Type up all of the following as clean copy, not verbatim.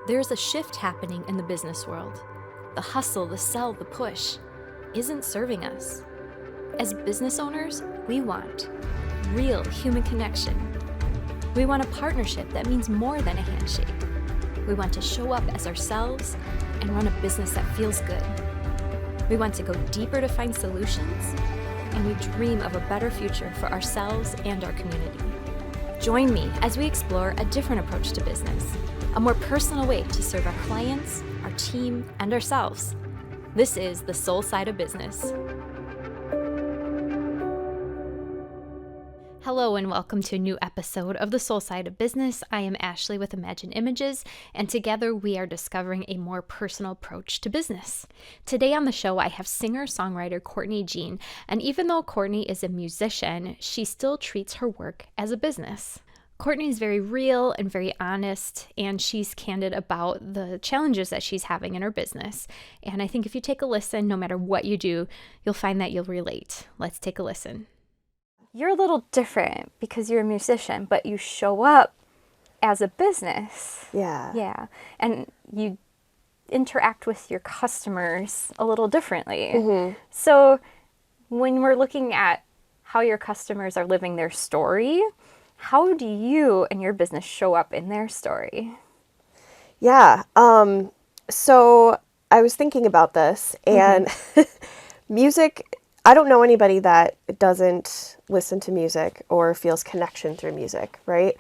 There's a shift happening in the business world. The hustle, the sell, the push isn't serving us. As business owners, we want real human connection. We want a partnership that means more than a handshake. We want to show up as ourselves and run a business that feels good. We want to go deeper to find solutions, and we dream of a better future for ourselves and our community. Join me as we explore a different approach to business, a more personal way to serve our clients, our team, and ourselves. This is the soul side of business. Hello and welcome to a new episode of the Soul Side of Business. I am Ashley with Imagine Images, and together we are discovering a more personal approach to business. Today on the show, I have singer-songwriter Courtney Jean, and even though Courtney is a musician, she still treats her work as a business. Courtney is very real and very honest, and she's candid about the challenges that she's having in her business. And I think if you take a listen, no matter what you do, you'll find that you'll relate. Let's take a listen. You're a little different because you're a musician, but you show up as a business. Yeah. And you interact with your customers a little differently. Mm-hmm. So when we're looking at how your customers are living their story, how do you and your business show up in their story? Yeah. So I was thinking about this, and music, I don't know anybody that doesn't listen to music or feels connection through music, right?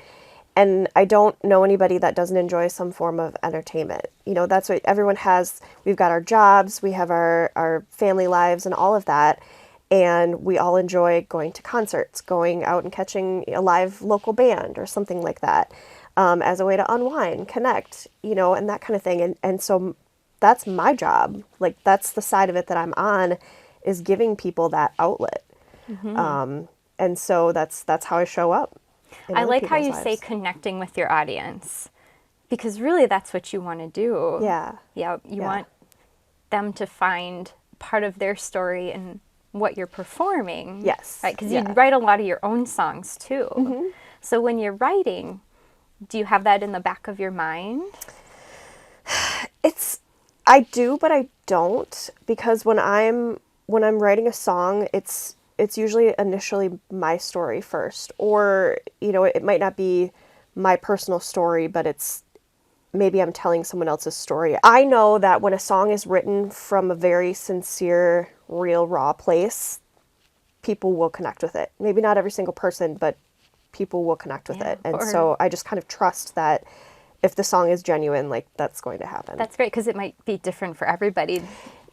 And I don't know anybody that doesn't enjoy some form of entertainment. You know, that's what everyone has. We've got our jobs, we have our family lives and all of that. And we all enjoy going to concerts, going out and catching a live local band or something like that, as a way to unwind, connect, you know, and that kind of thing. And so that's my job. Like, that's the side of it that I'm on, is giving people that outlet. Mm-hmm. And so that's how I show up. I like how you say connecting with your audience, because really that's what you want to do. Yeah. You want them to find part of their story in what you're performing. Yes. Right? Because you write a lot of your own songs too. Mm-hmm. So when you're writing, do you have that in the back of your mind? I do, but I don't, because when I'm writing a song, it's usually initially my story first, or, you know, it might not be my personal story, but it's maybe I'm telling someone else's story. I know that when a song is written from a very sincere, real, raw place, people will connect with it. Maybe not every single person, but people will connect with it. And so I just kind of trust that if the song is genuine, like, that's going to happen. That's great, because it might be different for everybody.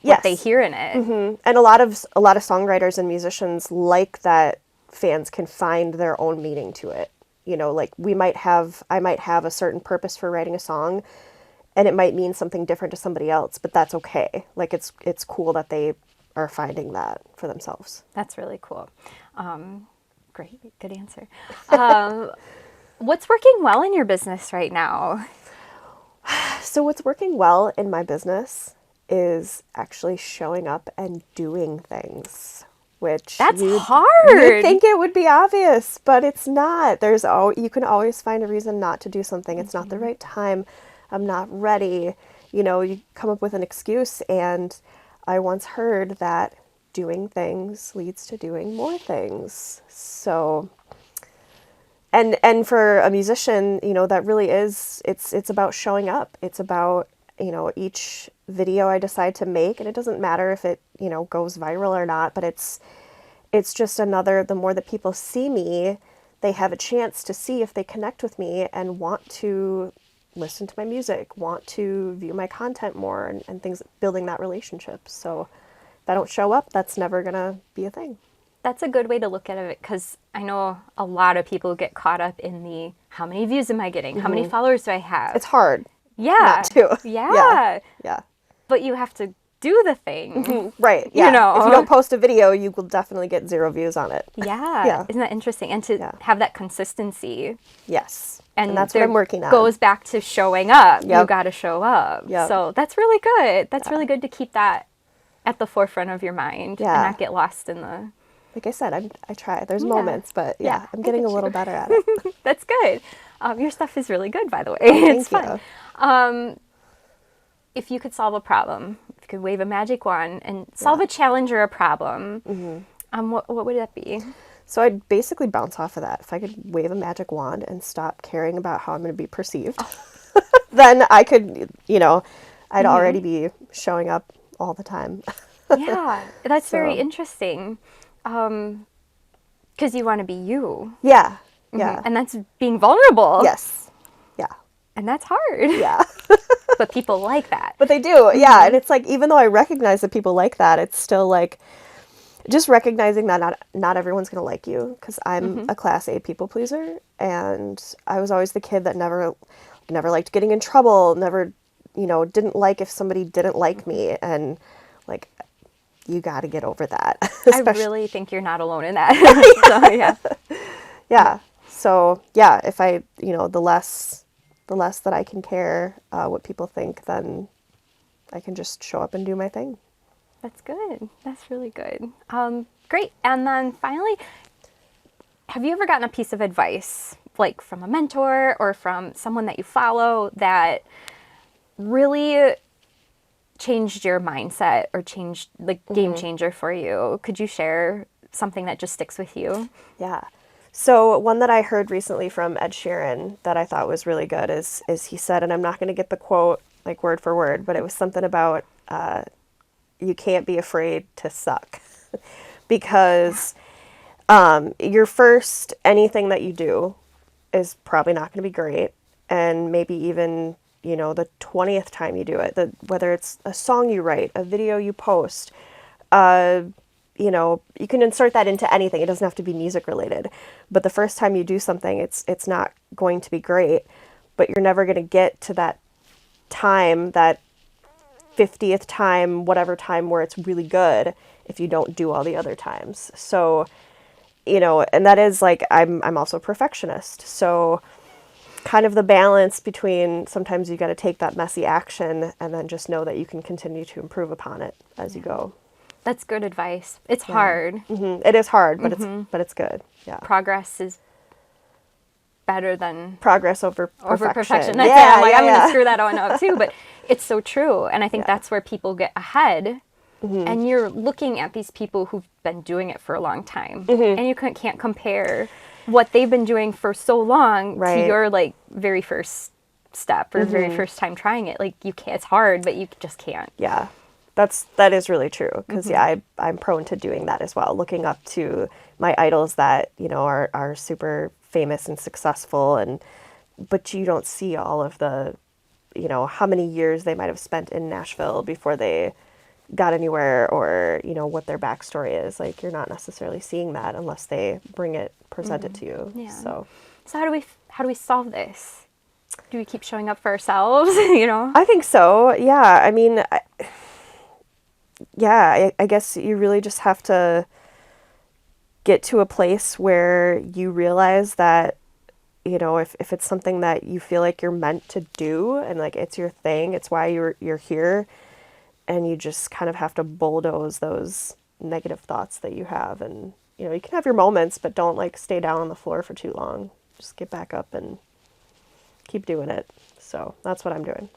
What they hear in it. Mm-hmm. And a lot of songwriters and musicians like that fans can find their own meaning to it. You know, like I might have a certain purpose for writing a song, and it might mean something different to somebody else, but that's okay. Like, it's cool that they are finding that for themselves. That's really cool. Great, good answer. What's working well in your business right now? So what's working well in my business is actually showing up and doing things, which that's hard. You'd think it would be obvious, but it's not. You can always find a reason not to do something. It's not the right time. I'm not ready. You know, you come up with an excuse, and I once heard that doing things leads to doing more things. So, and for a musician, you know, that really is, it's about showing up. It's about, you know, each video I decide to make, and it doesn't matter if it, you know, goes viral or not, but it's just the more that people see me, they have a chance to see if they connect with me and want to listen to my music, want to view my content more, and things, building that relationship. So if I don't show up, that's never gonna be a thing. That's a good way to look at it, because I know a lot of people get caught up in the, how many views am I getting? Mm-hmm. How many followers do I have? It's hard. Yeah. Not to. Yeah. Yeah. But you have to do the thing. Mm-hmm. Right. Yeah. You know. If you don't post a video, you will definitely get 0 views on it. Yeah. Isn't that interesting? And to have that consistency. Yes. And that's what I'm working on. Goes back to showing up. Yep. You got to show up. Yep. So that's really good. That's really good to keep that at the forefront of your mind and not get lost in the... Like I said, I try. There's moments, but I'm getting a little better at it. That's good. Your stuff is really good, by the way. It's fun. If you could solve a problem, if you could wave a magic wand and solve a challenge or a problem, what would that be? So I'd basically bounce off of that. If I could wave a magic wand and stop caring about how I'm going to be perceived, then I could, I'd already be showing up all the time. Yeah, that's very interesting. Because you want to be you. Yeah. Yeah. And that's being vulnerable. Yes. Yeah. And that's hard. Yeah. But people like that. But they do. Yeah. And it's like, even though I recognize that people like that, it's still like just recognizing that not everyone's going to like you, because I'm a class A people pleaser, and I was always the kid that never liked getting in trouble, never, didn't like if somebody didn't like me, and like, you got to get over that. I really think you're not alone in that. So, yeah. Yeah. So, yeah, if I, the less that I can care what people think, then I can just show up and do my thing. That's good. That's really good. Great. And then finally, have you ever gotten a piece of advice, like from a mentor or from someone that you follow, that really changed your mindset or changed, like, game changer for you? Could you share something that just sticks with you? Yeah. So one that I heard recently from Ed Sheeran that I thought was really good is he said, and I'm not going to get the quote like word for word, but it was something about you can't be afraid to suck, because your first anything that you do is probably not going to be great, and maybe even the 20th time you do it, whether it's a song you write, a video you post, you can insert that into anything. It doesn't have to be music related. But the first time you do something, it's not going to be great, but you're never going to get to that time, that 50th time, whatever time, where it's really good if you don't do all the other times. So, and that is like, I'm also a perfectionist. So kind of the balance between, sometimes you got to take that messy action and then just know that you can continue to improve upon it as you go. That's good advice. It's hard. It is hard, but it's good. Yeah. Progress is better than progress over perfection. That's it. I'm going to screw that one up too, but it's so true. And I think that's where people get ahead. And you're looking at these people who've been doing it for a long time, and you can't compare what they've been doing for so long to your like very first step or very first time trying it. Like, you can't. It's hard, but you just can't. Yeah. That is really true, because I'm prone to doing that as well, looking up to my idols that are super famous and successful, but you don't see all of the how many years they might have spent in Nashville before they got anywhere, or what their backstory is. Like, you're not necessarily seeing that unless they present it to you. Yeah. So how do we solve this? Do we keep showing up for ourselves? I think so. Yeah. I mean, I guess you really just have to get to a place where you realize that, if it's something that you feel like you're meant to do, and like it's your thing, it's why you're here, and you just kind of have to bulldoze those negative thoughts that you have. And, you can have your moments, but don't like stay down on the floor for too long. Just get back up and keep doing it. So that's what I'm doing.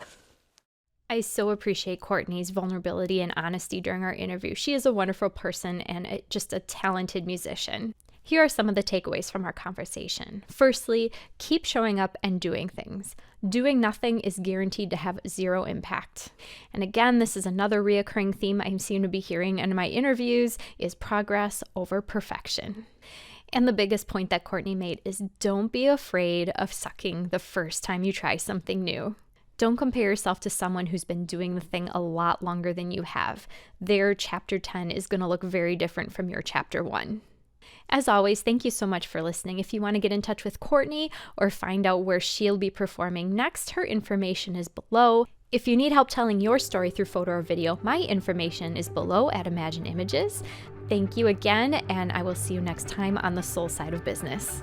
I so appreciate Courtney's vulnerability and honesty during our interview. She is a wonderful person and just a talented musician. Here are some of the takeaways from our conversation. Firstly, keep showing up and doing things. Doing nothing is guaranteed to have zero impact. And again, this is another reoccurring theme I seem to be hearing in my interviews, is progress over perfection. And the biggest point that Courtney made is, don't be afraid of sucking the first time you try something new. Don't compare yourself to someone who's been doing the thing a lot longer than you have. Their chapter 10 is going to look very different from your chapter 1. As always, thank you so much for listening. If you want to get in touch with Courtney or find out where she'll be performing next, her information is below. If you need help telling your story through photo or video, my information is below at Imagine Images. Thank you again, and I will see you next time on the Soul Side of Business.